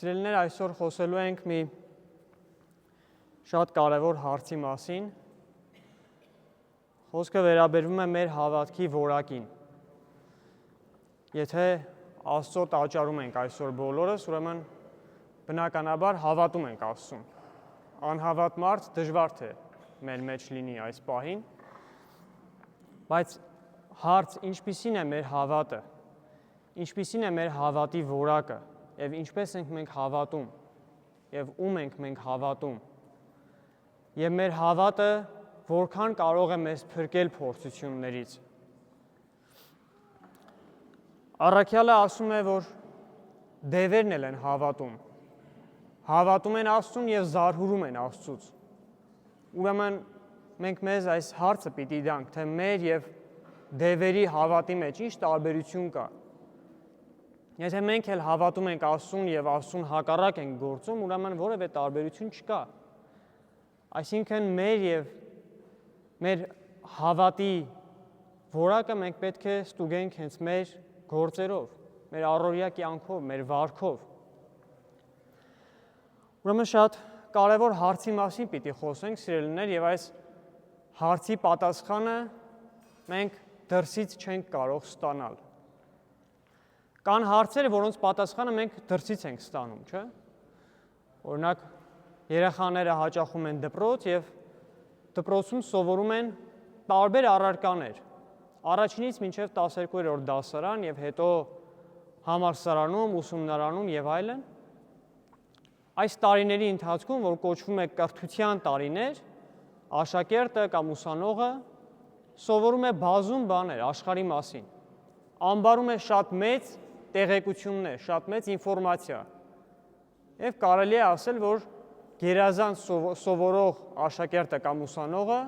Սիրելիներ, այսօր խոսելու ենք մի շատ կարևոր հարցի մասին։ Խոսքը վերաբերվում է մեր հավատքի որակին։ Եթե Աստծո տաճարում ենք այսօր բոլորս, ուրեմն բնականաբար հավատում ենք Աստծուն։ Անհավատ մարդ դժվար թե մեր մեջ լինի այս պահին, բայց հարց ինչպիսին է մեր հավատը, ինչպիսին է մեր հավատի որակը, և ինչպես ենք մենք հավատում, և ում ենք մենք հավատում, և մեր հավատը որքան կարող է մեզ փրկել փորձություններից։ Առաքյալը ասում է, որ դևերն էլ են հավատում են Աստծուն և զարհուրում են Աստծուց։ Ուրեմն մենք մեզ այս հարցը պիտի տանք, թե մեր և դևերի հավատի մեջ ինչ տարբերություն կա։ Եթե մենք էլ հավատում ենք Աստծուն և Աստծուն հակառակ ենք գործում, ուրեմն որևէ տարբերություն չկա։ Այսինքն մեր և մեր հավատի որակը մենք պետք է ստուգենք հենց մեր գործերով, մեր առօրյա կյանքով, մեր վարքով։ Ուրեմն շատ կարևոր հարցի մասին պիտի խոսենք, սիրելիներ, և այս հարցի պատասխանը մենք դրսից չենք կարող ստանալ։ Կան հարցեր, որոնց պատասխանը մենք դրսից ենք ստանում, չէ՞։ Օրինակ, երեխաները հաճախում են դպրոց և դպրոցում սովորում են տարբեր առարկաներ, առաջինից մինչև 12-րդ դասարան և հետո համալսարանում, ուսումնարանում և այլն։ Այս տարիների ընթացքում, որ կոչվում է կրթության տարիներ, աշակերտը կամ ուսանողը սովորում է բազում բաներ աշխարհի մասին, ամբարում է շատ մեծ տեղեկություններ, շատ մեծ ինֆորմացիա, և կարելի է ասել, որ գերազանց սովորող աշակերտը կամ ուսանողը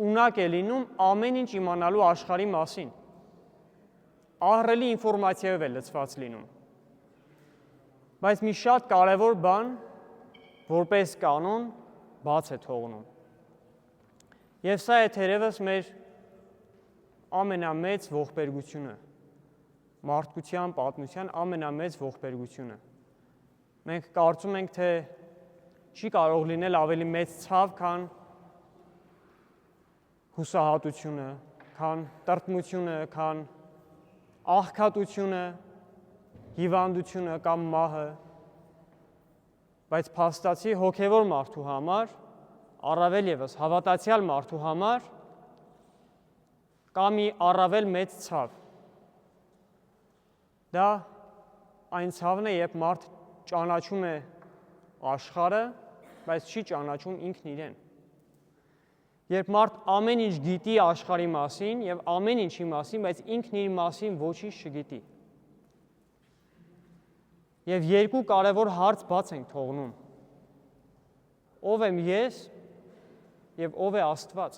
ունակ է լինում ամեն ինչ իմանալու աշխարհի մասին, ահռելի ինֆորմացիայով է լցված լինում, բայց մի շատ կարևոր բան, որպես կանոն, բաց է թողնում։ Եվ սա է թերևս մեր ամենամեծ ողբերգությունը, մարդկության պատմության ամենամեծ ողբերգությունը։ Մենք կարծում ենք, թե չի կարող լինել ավելի մեծ ցավ, քան հուսահատությունը, քան տրտմությունը, քան աղքատությունը, հիվանդությունը կամ մահը, բայց փաստացի հոգևոր մարդու համար, առավել ևս հավատացյալ մարդու համար, կա մի առավել մեծ ցավ։ Դա այն ցավն է, երբ մարդ ճանաչում է աշխարհը, բայց չի ճանաչում ինքն իրեն։ Երբ մարդ ամեն ինչ գիտի աշխարհի մասին և ամեն ինչի մասին, բայց ինքն իր մասին ոչինչ չգիտի։ Եվ երկու կարևոր հարց բաց ենք թողնում. ով եմ ես և ով է Աստված։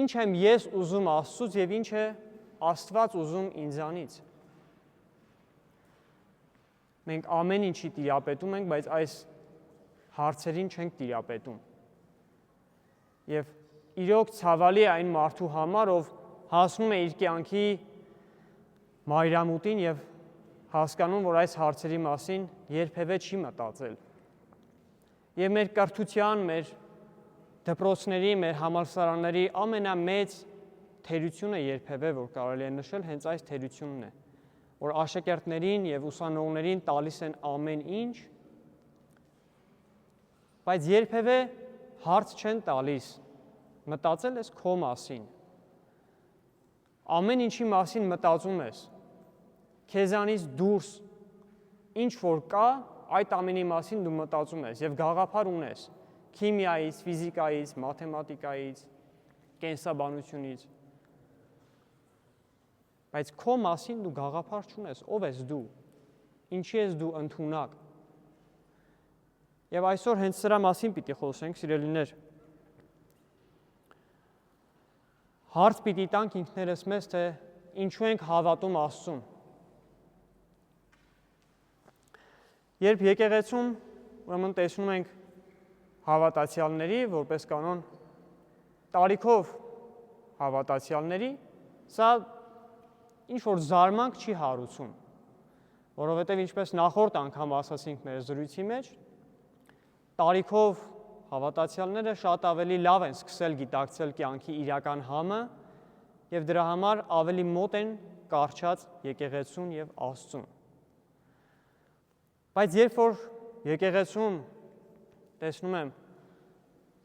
Ինչ եմ ես ուզում Աստծուց և ինչ է Աստված ուզում ինձանից։ Մենք ամեն ինչի տիրապետում ենք, բայց այս հարցերին չենք տիրապետում։ Եվ իրոք ցավալի է այն մարդու համար, ով հասնում է իր կյանքի մայրամուտին և հասկանում, որ այս հարցերի մասին երբևէ չի մտածել։ Եվ մեր կրթության, մեր դպրոցների, մեր համալսարանների ամենամեծ թերությունը երբևէ, որ կարելի է նշել, հենց այս թերությունն է, որ աշակերտներին և ուսանողներին տալիս են ամեն ինչ, բայց երբևէ հարց չեն տալիս, մտածել ես քո մասին։ Ամեն ինչի մասին մտածում ես, քեզանից դուրս ինչ որ կա, այդ ամենի մասին դու մտածում ես և գաղափար ունես քիմիայից, ֆիզիկայից, մաթեմատիկայից, կենսաբանությունից, բայց քո մասին դու գաղափար չունես, ով ես դու, ինչի ես դու ընդունակ։ Եվ այսօր հենց սրա մասին պիտի խոսենք, սիրելիներ։ Հարց պիտի տանք ինքներս մեզ, թե ինչու ենք հավատում Աստծուն։ Երբ եկեղեցում ուրեմն տեսնում ենք հավատացյալների, որպես կանոն տարիքով հավատացյալների, սա ինչ որ զարմանք չի հարուցում, Որովհետև ինչպես նախորդ անգամ ասացինք մեր զրույցի մեջ, տարիքով հավատացյալները շատ ավելի լավ են սկսել գիտակցել կյանքի իրական համը և դրա համար ավելի մոտ են կառչած եկեղեցուն և Աստծուն։ Բայց երբ որ եկեղեցում տեսնում եմ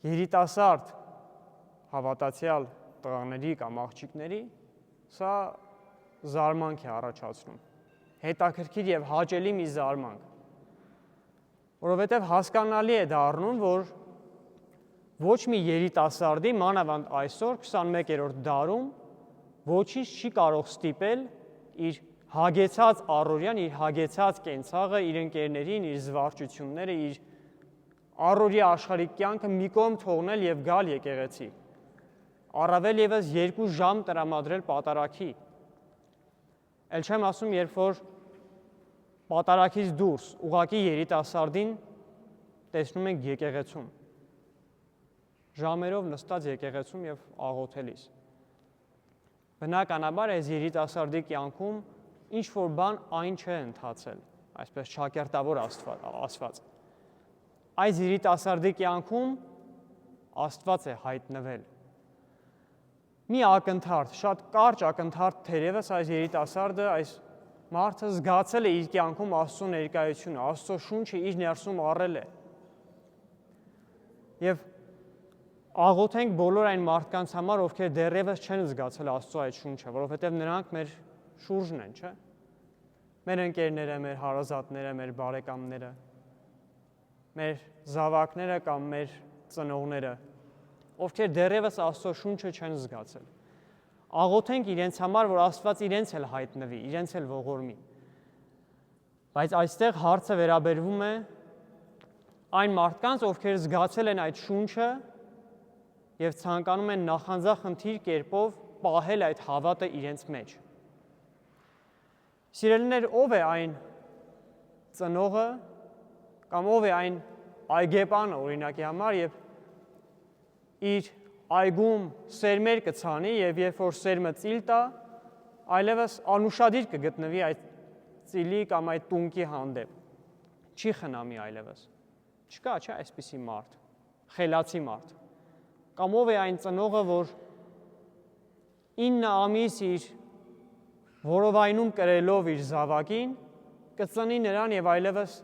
երիտասարդ հավատացյալ տղաների կամ աղջիկների, սա զարմանք է առաջացնում, հետաքրքիր և հաճելի մի զարմանք, որովհետև հասկանալի է դառնում, որ ոչ մի երիտասարդի, մանավանդ այսօր 21-րդ դարում ոչինչ չի կարող ստիպել իր հագեցած առօրյան, իր հագեցած կենցաղը, իր ընկերներին, իր զվարճությունները, իր առօրյա աշխարհիկ կյանքը մի կողմ թողնել և գալ եկեղեցի, առավել ևս 2 ժամ տրամադրել պատարագի։ Էլ չեմ ասում, երբ որ պատարագից դուրս ուղղակի երիտասարդին տեսնում ենք եկեղեցում, ժամերով նստած եկեղեցում և աղոթելիս։ Բնականաբար այս երիտասարդի կյանքում ինչ-որ բան այն չէ ընթացել, այսպես ճակերտավոր ասված։ Այս երիտասարդի կյանքում Աստված է հայտնվել։ Մի ակնթարթ, շատ կարճ ակնթարթ թերևս այս երիտասարդը, այս մարդը զգացել է իր կյանքում Աստծո ներկայությունը, Աստծո շունչը իր ներսում առել է։ Եվ աղոթենք բոլոր այն մարդկանց համար, ովքեր դեռևս չեն զգացել Աստծո այդ շունչը, որովհետև նրանք մեր շուրջն են, չէ՞։ Մեր ընկերները, մեր հարազատները, մեր բարեկամները, մեր զավակները կամ մեր ծնողները, ովքեր դեռևս Աստծո շունչը չեն զգացել։ Աղոթենք իրենց համար, որ Աստված իրենց էլ հայտնվի, իրենց էլ ողորմի։ Բայց այստեղ հարցը վերաբերվում է այն մարդկանց, ովքեր զգացել են այդ շունչը և ցանկանում են նախանձախնդիր կերպով պահել այդ հավատը իրենց մեջ։ Սիրելիներ, ով է այն ծնողը կամ ով է այն այգեպանը օրինակի համար և իր այգում սերմեր կցանի և երբ որ սերմը ծիլ տա, այլևս անուշադիր կգտնվի այդ ծիլի կամ այդ տունկի հանդեպ, չի խնամի այլևս, չկա չէ այսպիսի մարդ, խելացի մարդ, կամ ով է այն ծնողը, որ 9 ամիս իր որովայնում կրելով իր զավակին, կծնի նրան և այլևս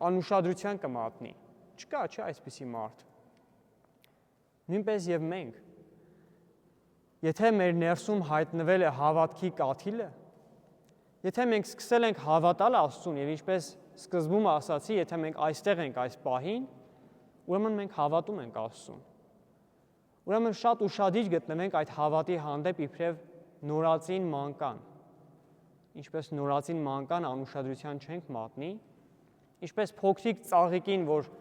անուշադրության կմատնի, չկա չէ այսպիսի մարդ։ Նույնպես և մենք, եթե մեր ներսում հայտնվել է հավատքի կաթիլը, եթե մենք սկսել ենք հավատալ Աստծուն և ինչպես սկզբում ասացի, եթե մենք այստեղ ենք այս պահին, ուրեմն մենք հավատում ենք Աստծուն։ Ուրեմն շատ ուշադիր գտնվենք այդ հավատի հանդեպ իբրև նորածին մանկան, ինչպես նորածին մանկան անուշադրության չենք մատնի, ինչպես փոքրիկ ծաղիկին, որ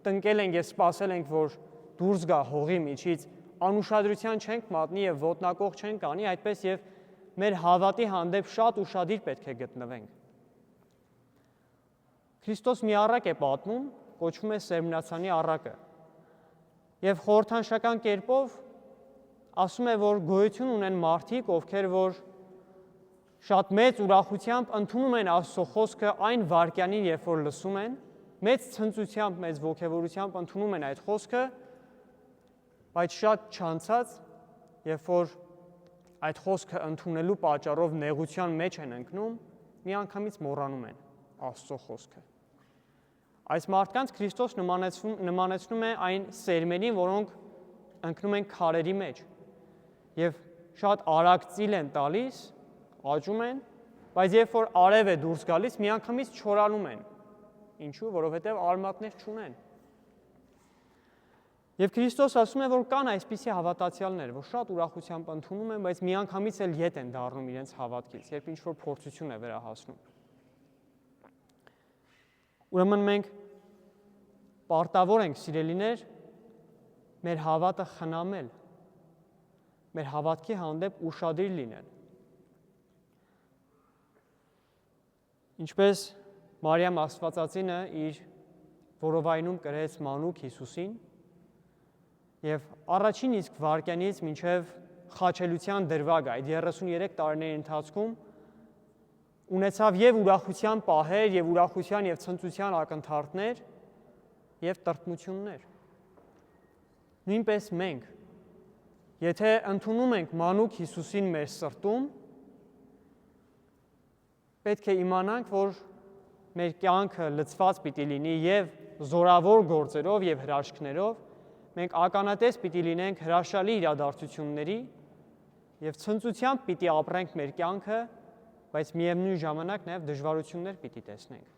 տնկել ենք և սպասել ենք, որ դուրս գա հողի միջից, անուշադրության չենք մատնի և ոտնակոխ չենք անի, այդպես և մեր հավատի հանդեպ շատ ուշադիր պետք է գտնվենք։ Քրիստոս մի առակ է պատմում, կոչվում է Սերմնացանի առակը, և խորհրդանշական կերպով ասում է, որ գոյություն ունեն մարդիկ, ովքեր որ շատ մեծ ուրախությամբ ընդունում են Աստծո խոսքը այն վայրկյանին, երբ որ լսում են, մեծ ցնծությամբ, մեծ ոգևորությամբ ընդունում են այդ խոսքը, բայց շատ չանցած, երբ որ այդ խոսքը ընդունելու պատճառով նեղության մեջ են ընկնում, միանգամից մոռանում են Աստծո խոսքը։ Այս մարդկանց Քրիստոս նմանեցնում է այն սերմերին, որոնք ընկնում են քարերի մեջ և շատ արագ ծիլ են տալիս, աճում են, բայց երբ որ արև է դուրս գալիս, միանգամից չորանում են։ Ինչու՞, որովհետև արմատներ չունեն։ Եվ Քրիստոս ասում է, որ կան այսպիսի հավատացյալներ, որ շատ ուրախությամբ ընդունում են, բայց միանգամից էլ ետ են դառնում իրենց հավատքից, երբ ինչ-որ փորձություն է վրա հասնում։ Ուրեմն մենք պարտավոր ենք, սիրելիներ, մեր հավատը խնամել, մեր հավատքի հանդեպ ուշադիր լինել։ Ինչպես Մարիամ Աստվածածինը իր որովայնում կրեց մանուկ Հիսուսին և առաջին իսկ վայրկյանից մինչև խաչելության դրվագ այդ 33 տարիների ընթացքում ունեցավ եւ ուրախության պահեր, եւ ուրախության եւ ցնծության ակնթարթներ, եւ տրտմություններ։ Նույնպես մենք, եթե ընդունում ենք մանուկ Հիսուսին մեր սրտում, պետք է իմանանք, որ մեր կյանքը լցված պիտի լինի եւ զորավոր գործերով եւ հրաշքներով, մենք ականատես պիտի լինենք հրաշալի իրադարձությունների եւ ցնծությամբ պիտի ապրենք մեր կյանքը, բայց միևնույն ժամանակ նաեւ դժվարություններ պիտի տեսնենք։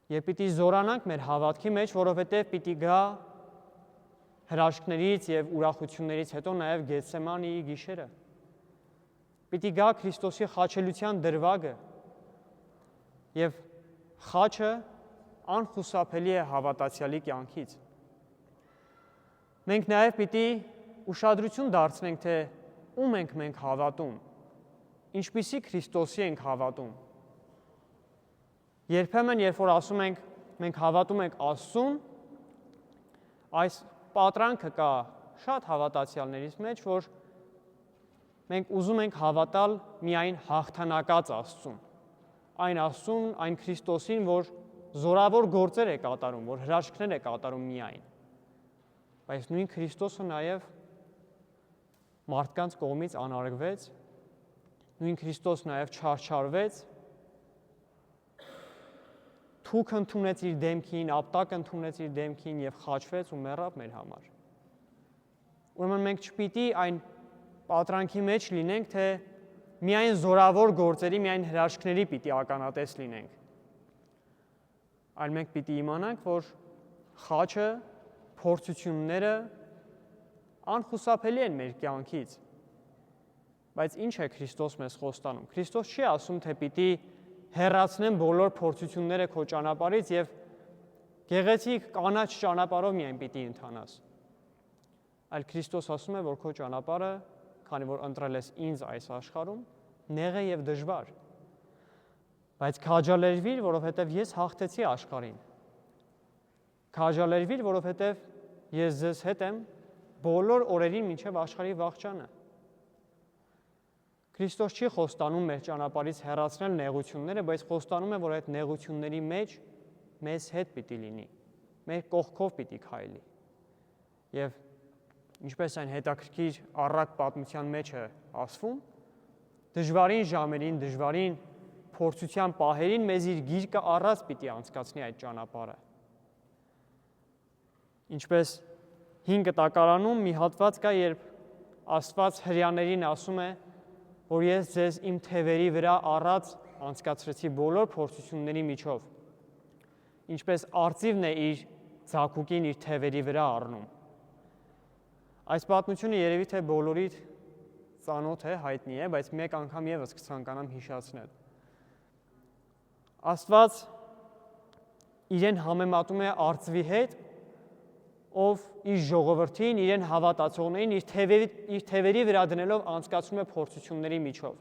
Եվ պիտի զորանանք մեր հավատքի մեջ, որովհետեւ պիտի գա հրաշքներից եւ ուրախություններից հետո նաեւ Գեթսեմանիի գիշերը։ Պիտի գա Քրիստոսի խաչելության դրվագը եւ խաչը անխուսափելի է հավատացյալի կյանքից։ Մենք նաեւ պիտի ուշադրություն դարձնենք, թե ում ենք մենք հավատում, ինչպիսի Քրիստոսի ենք հավատում։ Երբեմն, երբ որ ասում ենք, մենք հավատում ենք Աստծուն, այս պատրանքը կա շատ հավատացյալներից մեջ, որ մենք ուզում ենք հավատալ միայն հաղթանակած Աստծուն, այն Աստծուն, այն Քրիստոսին, որ զորավոր գործեր է կատարում, որ հրաշքներ է կատարում միայն։ Բայց նույն Քրիստոսը նաև մարդկանց կողմից անարգվեց, նույն Քրիստոս նաև չարչարվեց, թուք ընդունեց իր դեմքին, ապտակ ընդունեց իր դեմքին եւ խաչվեց ու մեռավ մեր համար։ Ուրեմն մենք չպիտի այն պատրանքի մեջ լինենք, թե միայն զորավոր գործերի, միայն հրաշքների պիտի ականատես լինենք։ Այլ մենք պիտի իմանանք, որ խաչը, փորձությունները անխուսափելի են մեր կյանքից։ Բայց ինչ է Քրիստոս մեզ խոստանում։ Քրիստոս չի ասում, թե պիտի հեռացնեմ բոլոր փորձությունները քո ճանապարհից եւ գեղեցիկ կանաչ ճանապարհով միայն պիտի ընթանաս։ Այլ Քրիստոս ասում է, որ քո ճանապարհը, քանի որ ընտրել ես ինձ այս աշխարհում, նեղ է եւ դժվար։ Բայց քաջալերվիր, որովհետեւ ես հաղթեցի աշխարհին։ Քաջալերվիր, որովհետեւ ես ձեզ հետ եմ բոլոր օրերին մինչև աշխարհի վախճանը։ Քրիստոս չի խոստանում մեր ճանապարհից հեռացնել նեղությունները, բայց խոստանում է, որ այդ նեղությունների մեջ մեզ հետ պիտի լինի, մեր կողքով պիտի քայլի։ Եվ ինչպես այն հետաքրքիր առակ պատմության մեջ է ասվում, դժվարին ժամերին, դժվարին փորձության պահերին մեզ իր գիրկը առած պիտի անցկացնի այդ ճանապարհը։ Ինչպես 5 տակարանում մի հատված կա, երբ Աստված հրեաներին ասում է, որ ես ձեզ իմ թևերի վրա առած անցկացրեցի բոլոր փորձությունների միջով, ինչպես արծիվն է իր ձագուկին իր թևերի վրա առնում։ Այս պատմությունը երևի թե բոլորիդ ծանոթ է, հայտնի է, բայց մեկ անգամ եւս կցանկանամ հիշեցնել։ Աստված իրեն համեմատում է արծվի հետ, ով իր ժողովրդին, իրեն հավատացողներին իր թևերի վրա դնելով անցկացնում է փորձությունների միջով։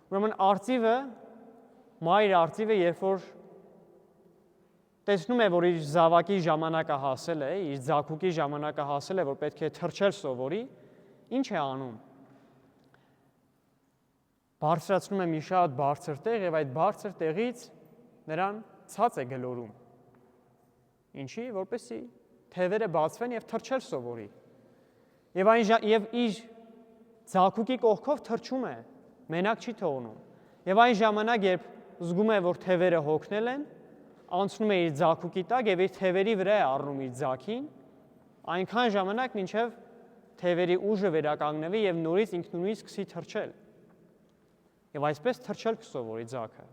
Ուրեմն արծիվը, մայր արծիվը, երբ որ տեսնում է, որ իր զավակի ժամանակը հասել է, իր ձագուկի ժամանակը հասել է, որ պետք է թռչել սովորի, ինչ է անում։ Բարձրացնում է մի շատ բարձր տեղ եւ այդ բարձր տեղից նրան ցած է գլորում։ Ինչի, որպեսզի թևերը բացվեն եւ թռչել սովորի։ Եվ իր ձագուկի կողքով թռչում է, մենակ չի թողնում։ Եվ այն ժամանակ, երբ զգում է, որ թևերը հոգնել են, անցնում է իր ձագուկի տակ եւ իր թևերի վրա է առնում իր ձագին, այնքան ժամանակ, մինչեւ թևերի ուժը վերականգնվի եւ նորից ինքնուրույն սկսի թռչել։ Եվ այսպես թռչել կսովորի ձագը։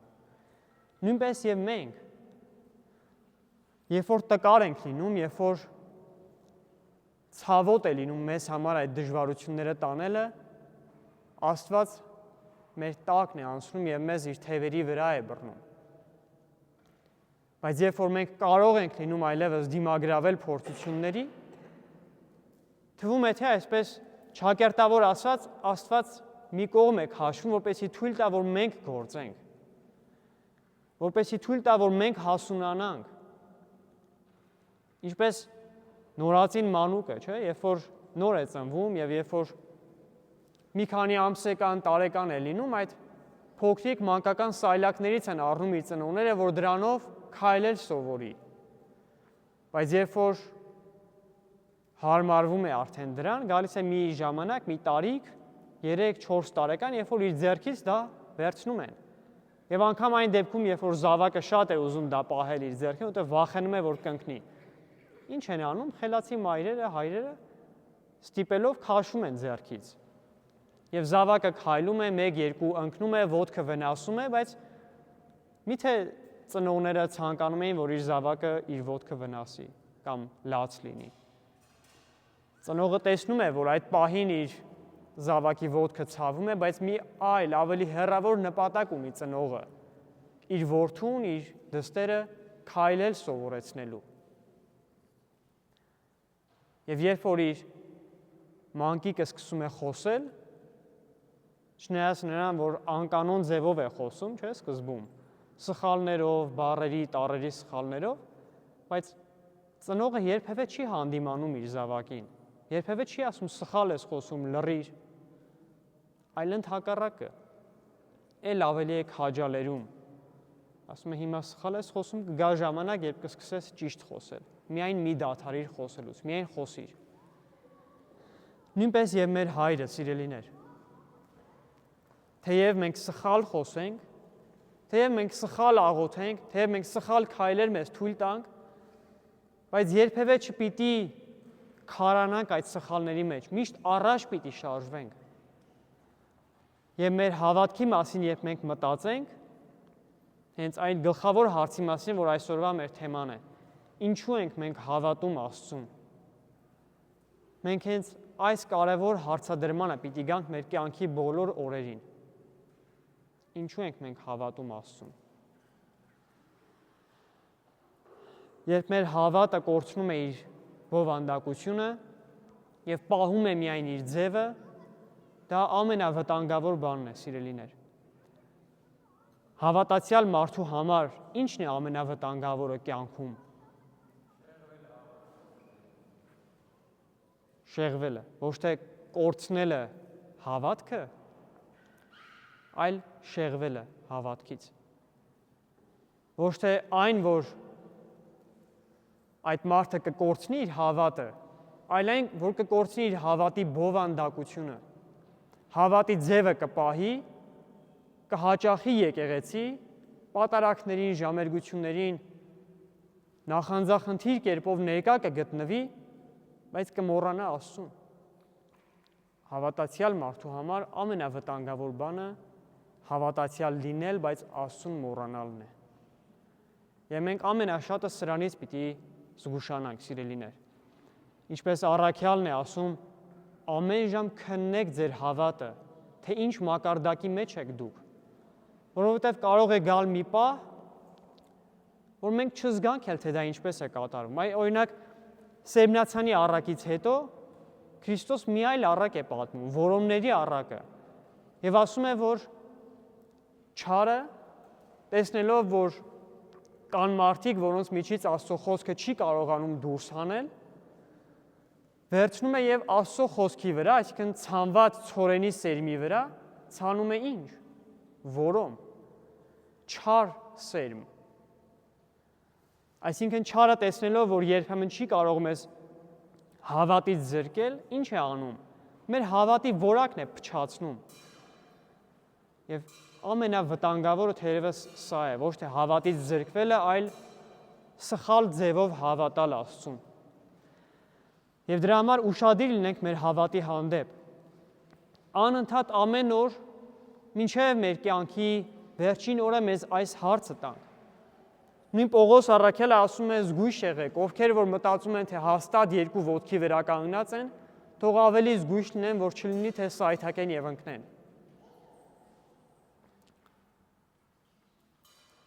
Նույնպես եւ մենք, երբ որ տկար ենք լինում, երբ որ ցավոտ է լինում մեզ համար այդ դժվարությունները տանելը, Աստված մեր տակն է անցնում եւ մեզ իր թևերի վրա է բռնում։ Բայց երբ որ մենք կարող ենք լինում այլևս դիմագրավել փորձությունների, թվում է թե այսպես ճակերտավոր ասած Աստված մի կողմ է քաշվում, որպեսզի թույլ տա, որ մենք գործենք, որպեսզի թույլ տա, որ մենք հասունանանք։ Ինչպես նորածին մանուկը, չէ, երբ որ նոր է ծնվում եւ երբ որ մի քանի ամսեկան, տարեկան է լինում, այդ փոքրիկ մանկական սայլակներից են առնում իր ծնողները, որ դրանով քայլել սովորի։ Բայց երբ որ հարմարվում է արդեն դրան, գալիս է մի ժամանակ, մի տարիք, 3-4 տարեկան, երբ որ իր ձեռքից դա վերցնում են։ Եվ անգամ այն դեպքում, երբ որ զավակը շատ է ուզում դա պահել իր ձեռքին, որտեղ վախենում է, որ կընկնի։ Ինչ են անում, խելացի մայրերը, հայրերը ստիպելով քաշում են ձեռքից։ Եվ զավակը քայլում է, 1-2 ընկնում է, ոտքը վնասում է, բայց միթե ծնողները ցանկանում էին, որ իր զավակը իր ոտքը վնասի կամ լաց լինի։ Ծնողը տեսնում է, որ այդ պահին իր զավակի ոտքը ցավում է, բայց մի այլ ավելի հեռավոր նպատակ ունի ծնողը իր որդուն, իր դստերը քայլել սովորեցնելու։ Եվ երբ որ իր մանկիկը սկսում է խոսել, չնայած նրան, որ անկանոն ձևով է խոսում, չէ, սկզբում, սխալներով, բառերի, տառերի սխալներով, բայց ծնողը երբևէ չի հանդիմանում իր զավակին, երբևէ չի ասում սխալ ես խոսում, լռիր, այլ ընդհակառակը, էլ ավելի է քաջալերում, ասում է հիմա սխալ ես խոսում, կգա ժամանակ, երբ կսկսես ճիշտ խոսել, միայն մի դադարիր խոսելուց, միայն խոսիր։ Նույնպես եւ մեր հայրը, սիրելիներ, թեև մենք սխալ խոսենք, թեև մենք սխալ աղոթենք, թեև մենք սխալ քայլեր մեզ թույլ տանք, բայց երբևէ չպիտի քարանանք այդ սխալների մեջ, միշտ առաջ պիտի շարժվենք։ Եվ մեր հավատքի մասին, երբ մենք մտածենք, հենց այն գլխավոր հարցի մասին, որ այսօրվա մեր թեման է, ինչու ենք մենք հավատում Աստծուն։ Մենք հենց այս կարևոր հարցադրմանը պիտի գանք մեր կյանքի բոլոր օրերին։ Ինչու ենք մենք հավատում Աստծուն։ Երբ մեր հավատը կորցնում է իր բովանդակությունը եւ պահում է միայն իր ձևը, դա ամենավտանգավոր բանն է, սիրելիներ։ Հավատացյալ մարդու համար ի՞նչն է ամենավտանգավորը կյանքում։ Շեղվելը, ոչ թե կորցնելը հավատքը, այլ շեղվելը հավատքից։ Ոչ թե այն, որ այդ մարդը կկորցնի իր հավատը, այլ այն, որ կկորցնի իր հավատի բովանդակությունը, հավատի ձևը կպահի, կհաճախի եկեղեցի, պատարակներին, ժամերգություններին, նախանձախնդիր կերպով ներկա կգտնվի, բայց կմոռանա Աստծուն։ Հավատացյալ մարդու համար ամենավտանգավոր բանը հավատացյալ լինել, բայց Աստծուն մոռանալն է։ Եվ մենք ամենաշատը սրանից պիտի զգուշանանք, սիրելիներ։ Ինչպես առաքյալն է ասում, ամեն ժամ քննեք ձեր հավատը, թե ինչ մակարդակի մեջ եք դուք, որովհետև կարող է գալ մի պահ, որ մենք չզգանք էլ, թե դա ինչպես է կատարվում։ Օրինակ, Սերմնացանի առակից հետո Քրիստոս մի այլ առակ է պատմում, որոմների առակը, եւ ասում է, որ չարը, տեսնելով, որ կան մարդիկ, որոնց միջից Աստծո խոսքը չի կարողանում դուրս հանել, վերցնում է եւ Աստծո խոսքի վրա, այսինքն ցանված ցորենի սերմի վրա, ցանում է ինչ։ Որոմ, չար սերմ։ Այսինքն չարը տեսնելով, որ երբեմն չի կարող մեզ հավատից զրկել, ինչ է անում։ Մեր հավատի որակն է փչացնում։ Եվ ամենավտանգավորը թերևս սա է, ոչ թե հավատից զրկվելը, այլ սխալ ձևով հավատալ Աստծուն։ Եվ դրա համար ուշադիր լինենք մեր հավատի հանդեպ։ Անընդհատ ամեն օր, մինչև մեր կյանքի վերջին օրը մեզ այս հարցը տանք։ Նույն Պողոս առաքյալը ասում է զգույշ եղեք, ովքեր որ մտածում են, թե հաստատ երկու ոտքի վրա կանգնած են, թող ավելի զգույշ լինեն, որ չլինի, թե սայթակեն եւ ընկնեն։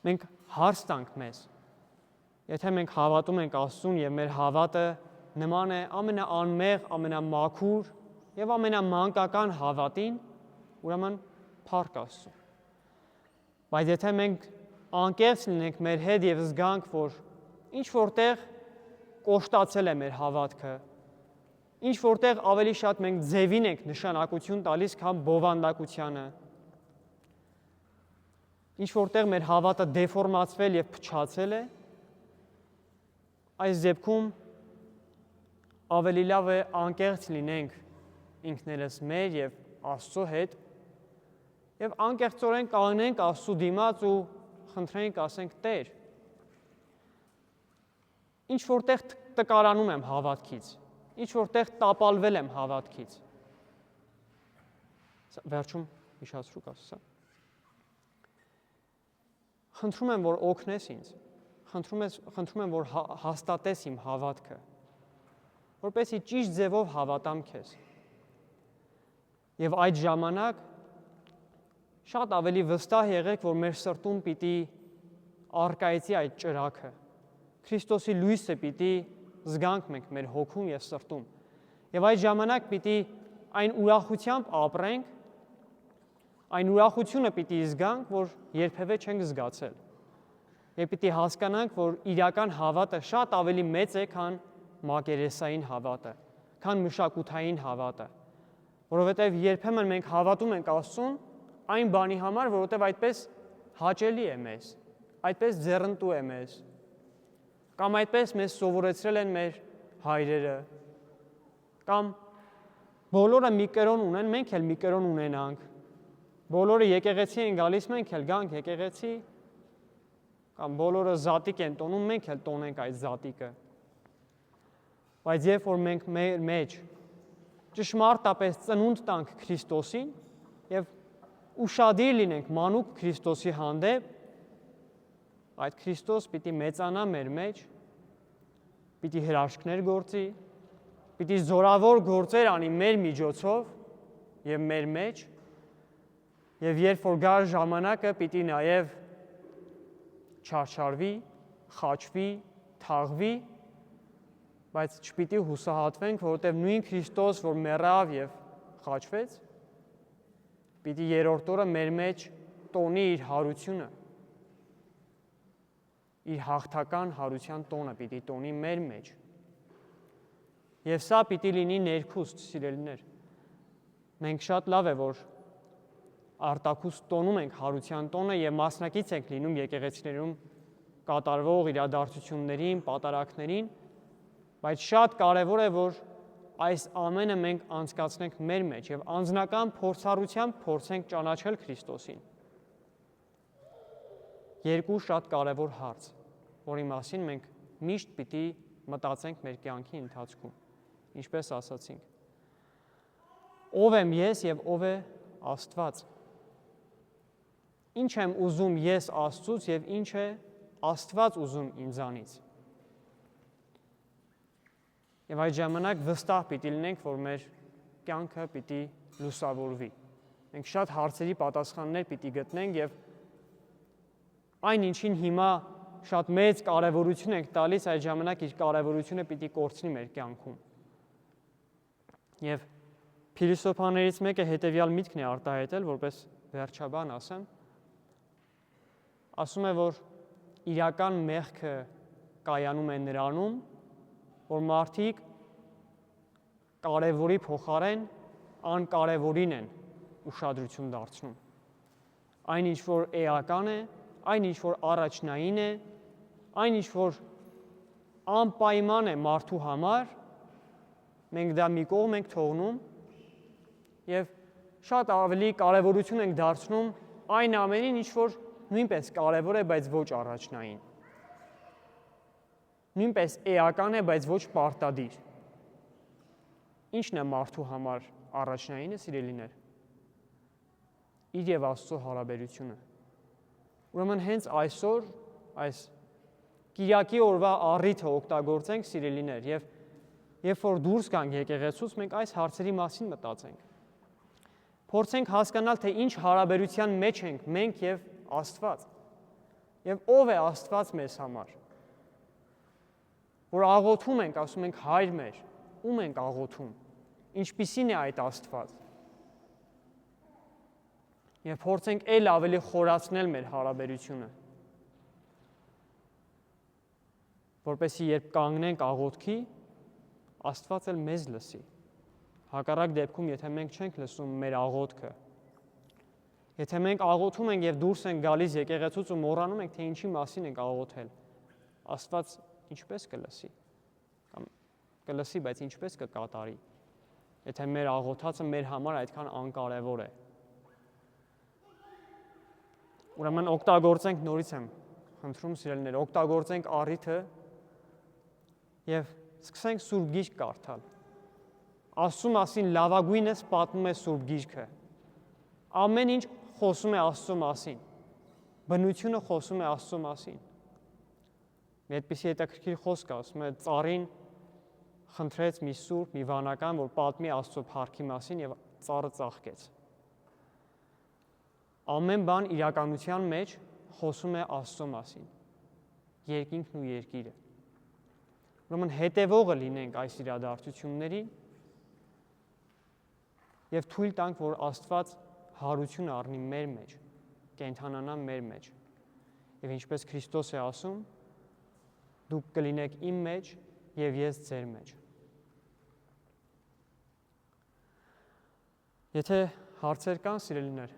Մենք հարց տանք մեզ, եթե մենք հավատում ենք Աստծուն եւ մեր հավատը նման է ամենաանմեղ, ամենամաքուր եւ ամենամանկական հավատին, ուրեմն փառք Աստծուն։ Բայց եթե մենք անկեղծ լինենք մեր հետ եւ զգանք, որ ինչ որտեղ կոշտացել է մեր հավատքը, ինչ որտեղ ավելի շատ մենք ձևին ենք նշանակություն տալիս, քան բովանդակությանը, ինչ որտեղ մեր հավատը դեֆորմացվել եւ փչացել է, այս դեպքում ավելի լավ է անկեղծ լինենք ինքներս մեր եւ Աստծո հետ եւ անկեղծորեն կանգնենք Աստծո դիմաց ու խնդրենք, ասենք Տեր, ինչ որտեղ տկարանում եմ հավատքից, ինչ որտեղ տապալվել եմ հավատքից։ Վերջում հիշացրու կասես։ Խնդրում եմ, որ օգնես ինձ, խնդրում եմ, որ հաստատես իմ հավատքը, որպեսզի ճիշտ ձևով հավատամ քեզ։ Եվ այդ ժամանակ շատ ավելի վստահ եղեք, որ մեր սրտում պիտի առկայծի այդ ճրագը, Քրիստոսի լույսը պիտի զգանք մենք մեր հոգում եւ սրտում։ Եվ այդ ժամանակ պիտի այն ուրախությամբ ապրենք, այն ուրախությունը պիտի զգանք, որ երբևէ չենք զգացել։ Եվ պիտի հասկանանք, որ իրական հավատը շատ ավելի մեծ է, քան մակերեսային հավատը, քան մշակութային հավատը, որովհետև երբեմն մենք հավատում ենք Աստծուն այն բանի համար, որովհետև այդպես հաճելի է մեզ, այդպես ձեռնտու է մեզ, կամ այդպես մեզ սովորեցրել են մեր հայրերը, կամ բոլորը մի կրոն ունեն, մենք էլ մի կրոն ունենանք, բոլորը եկեղեցի են գալիս, մենք էլ գանք եկեղեցի, կամ բոլորը զատիկ են տոնում, մենք էլ տոնենք այդ զատիկը։ Բայց երբ որ մենք մեր մեջ ճշմարտապես ծնունդ տանք Քրիստոսին եւ ուշադիր լինենք մանուկ Քրիստոսի հանդեպ, այդ Քրիստոս պիտի մեծանա մեր մեջ, պիտի հրաշքներ գործի, պիտի զորավոր գործեր անի մեր միջոցով եւ մեր մեջ, եւ երբ որ գա ժամանակը պիտի նաեւ չարչարվի, խաչվի, թաղվի, բայց չպիտի հուսահատվենք, որովհետև նույն Քրիստոս, որ մեռավ եւ խաչվեց, պիտի երրորդ օրը մեր մեջ տոնի իր հարությունը, իր հաղթական հարության տոնը պիտի տոնի մեր մեջ։ Եվ սա պիտի լինի ներքուստ, սիրելիներ։ Մենք շատ լավ է, որ արտաքուստ տոնում ենք հարության տոնը եւ մասնակից ենք լինում եկեղեցիներում կատարվող իրադարձություններին, պատարակներին, բայց շատ կարևոր է, որ այս ամենը մենք անցկացնենք մեր մեջ եւ անձնական փորձառությամբ փորձենք ճանաչել Քրիստոսին։ Երկու շատ կարևոր հարց, որի մասին մենք միշտ պիտի մտածենք մեր կյանքի ընթացքում, ինչպես ասացինք։ Ով եմ ես եւ ով է Աստված։ Ինչ եմ ուզում ես Աստծուց եւ ինչ է Աստված ուզում ինձանից։ Եվ այդ ժամանակ վստահ պիտի լինենք, որ մեր կյանքը պիտի լուսավորվի։ Մենք շատ հարցերի պատասխաններ պիտի գտնենք եւ այն ինչին հիմա շատ մեծ կարևորություն ենք տալիս, այդ ժամանակ իր կարևորությունը պիտի կորցնի մեր կյանքում։ Եվ փիլիսոփաներից մեկը հետևյալ միտքն է արտահայտել, որպես վերջաբան ասեմ, ասում է, որ իրական մեղքը կայանում է նրանում, որ մարդիկ կարևորի փոխարեն անկարևորին են ուշադրություն դարձնում։ Այն ինչ որ էական է, այն ինչ որ առաջնային է, այն ինչ որ անպայման է մարդու համար, մենք դա մի կողմ ենք թողնում եւ շատ ավելի կարևորություն ենք դարձնում այն ամենին, ինչ որ նույնպես կարևոր է, բայց ոչ առաջնային։ Նույնպես էական է, բայց ոչ պարտադիր։ Ինչն է մարդու համար առաջնայինը, սիրելիներ։ Իր եւ Աստծո հարաբերությունը։ Ուրեմն հենց այսօր այս Կիրակի օրվա առիթը օգտագործենք, սիրելիներ, եւ երբ որ դուրս գանք եկեղեցուց, մենք այս հարցերի մասին մտածենք։ Փորձենք հասկանալ, թե ինչ հարաբերության մեջ ենք մենք եւ Աստված։ Եվ ով է Աստված մեզ համար։ Որ աղոթում ենք, ասում ենք Հայր մեր, ում ենք աղոթում։ Ինչպիսին է այդ Աստված։ Եվ փորձենք ել ավելի խորացնել մեր հարաբերությունը։ Որպեսզի երբ կանգնենք աղոթքի, Աստված էլ մեզ լսի։ Հակառակ դեպքում, եթե մենք չենք լսում մեր աղոթքը, Եթե մենք աղոթում ենք եւ դուրս ենք գալիս եկեղեցուց ու մոռանում ենք, թե ինչի մասին ենք աղոթել, Աստված ինչպես կլսի։ Կամ կլսի, բայց ինչպես կկատարի։ Եթե մեր աղոթածը մեր համար այդքան անկարևոր է։ Ուրեմն օգտագործենք, նորից եմ խնդրում սիրելիներ, օգտագործենք առիթը եւ սկսենք Սուրբ Գիրք կարդալ։ Աստծո մասին լավագույնս պատմում է Սուրբ Գիրքը։ Ամեն ինչ խոսում է Աստծո մասին։ Բնությունը խոսում է Աստծո մասին։ Մի այդպիսի հետաքրքիր խոսք ասում է, ծառին խնդրեց մի սուրբ, մի վանական, որ պատմի Աստծո փառքի մասին եւ ծառը ծաղկեց։ Ամեն բան իրականության մեջ խոսում է Աստծո մասին։ Երկինքն ու երկիրը։ Ուրեմն հետևողը լինենք այս իրադարձություններին եւ թույլ տանք, որ Աստված հարություն առնի մեր մեջ, կենթանանա մեր մեջ։ Եվ ինչպես Քրիստոս է ասում, դուք կլինեք իմ մեջ եւ ես ձեր մեջ։ Եթե հարցեր կան, սիրելիներ,